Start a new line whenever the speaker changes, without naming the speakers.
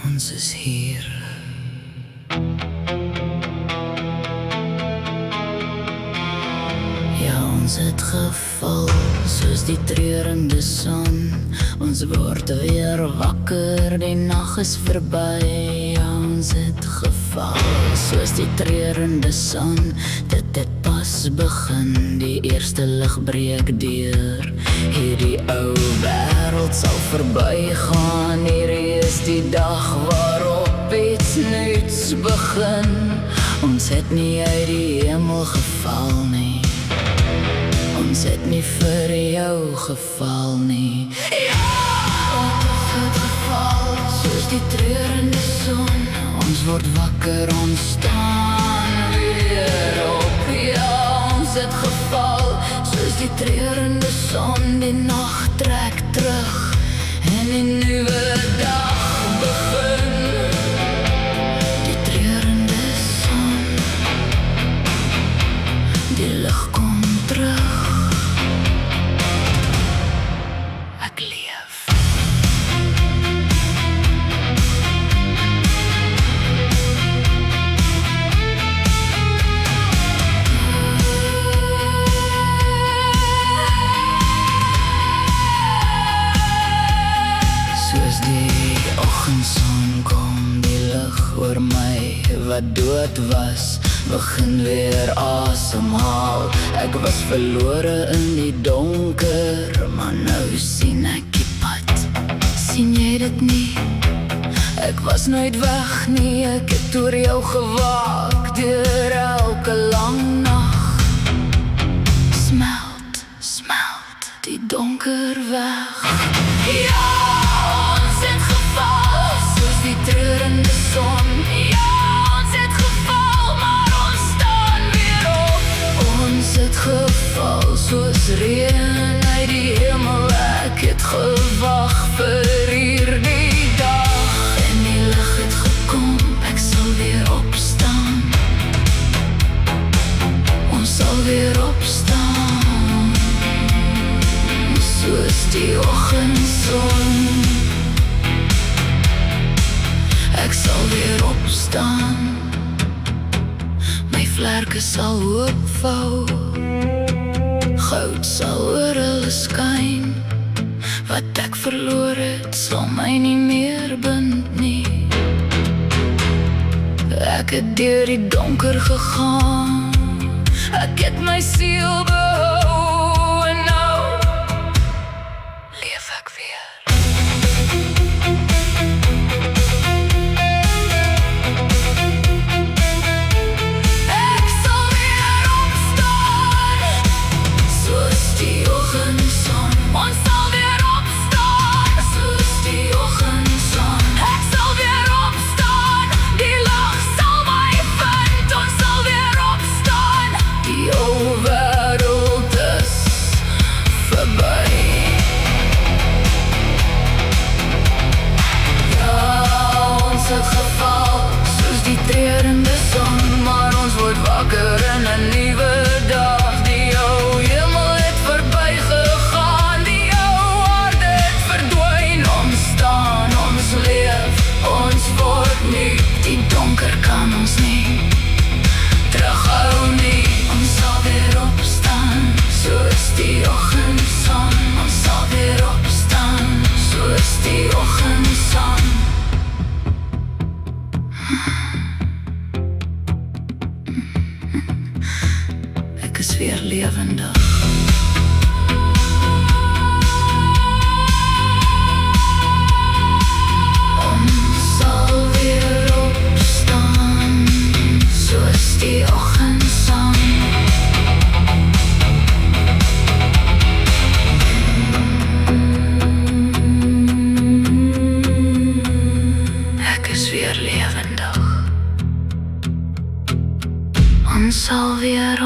Ons is hier. Ja, ons het geval soos die treurende son. Ons word weer wakker, die nag is verby. Ja, ons het geval soos die treurende son. Dit het pas begin, die eerste lig breek deur. Hierdie ou wêreld sal verbygaan. Hierdie is die dag waarop iets nuuts begin. Ons het nie uit die hemel geval nie. Ons het nie vir jou geval nie. Ja, ons het geval soos die treurende son. Ons word wakker, ons staan weer op. Ja, ons het geval soos die treurende son. Die nacht trek terug en die nuwe dag begin. Die treurende son, die lig kom terug. Ek leef. Soos die oggendson kom die lig oor my. Wat dood was, begin weer asemhaal. Ek was verlore in die donker, maar nou sien ek die pad. Sien jy dit nie? Ek was nooit weg nie, ek het oor jou gewaak. Deur elke lang nacht smelt, smelt die donker weg. Ja, ons het geval soos die treurende son. Ja, ons het geval, maar ons staan weer op. Ons het geval soos reën uit die hemel. Ek het gewag vir hierdie dag en die lig het gekom. Ek sal weer opstaan. Ons sal weer opstaan soos die oggendson. Ek sal weer opstaan. My vlerke sal oopvou. Goud sal oor hulle skyn. Wat ek verloor het, sal my nie meer bind nie. Ek het deur die donker gegaan. Ek het my siel behou en nou leef ek weer. Het geval soos die treurende son, maar ons word wakker in 'n nuwe dag. Die ou hemel het verby gegaan, die ou aarde het verdwyn. Ons staan, ons leef, ons word nuut. Die donker kan ons nie terughou nie. Ons sal weer opstaan soos die oggendson. Ons sal weer opstaan soos die oggendson. Ek is weer lewendig. Ons sal weer opstaan soos die oggendson. Ek is weer lewendig. Ons sal weer